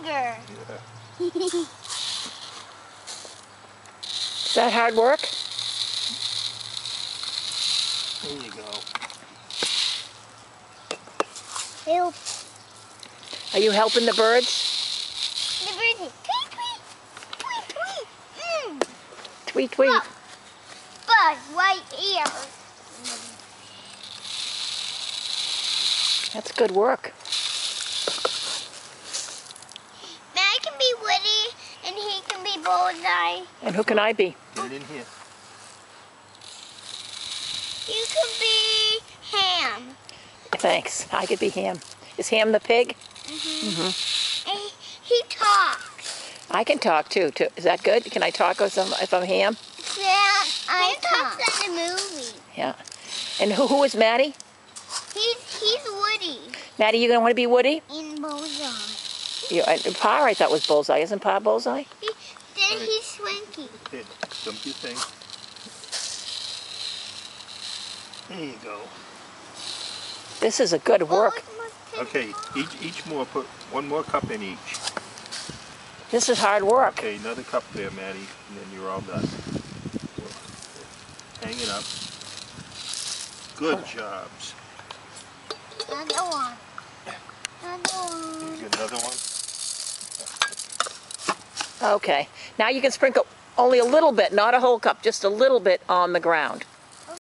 bigger. Yeah. Is that hard work? There you go. Help. Are you helping the birds? The birds. Tweet, tweet. Tweet, tweet. Tweet, tweet. Look. Buzz right here. That's good work. I can be Woody, and he can be Bullseye. And who can I be? Get it in here. You can be Ham. Thanks. I could be Ham. Is Ham the pig? And he talks. I can talk too. Is that good? Can I talk if I'm Ham? Yeah, I talk in the movie. Yeah. And who is Maddie? He's Woody. Maddie, you gonna want to be Woody? In Bullseye. Pa, I thought was Bullseye. Isn't Pa Bullseye? Then he's Swanky. Here, dump your thing. There you go. This is a good work. Okay, each more, put one more cup in each. This is hard work. Okay, another cup there, Maddie, and then you're all done. Hang it up. Good jobs. Another one. Another one. Here's another one. Okay. Now you can sprinkle only a little bit, not a whole cup, just a little bit on the ground.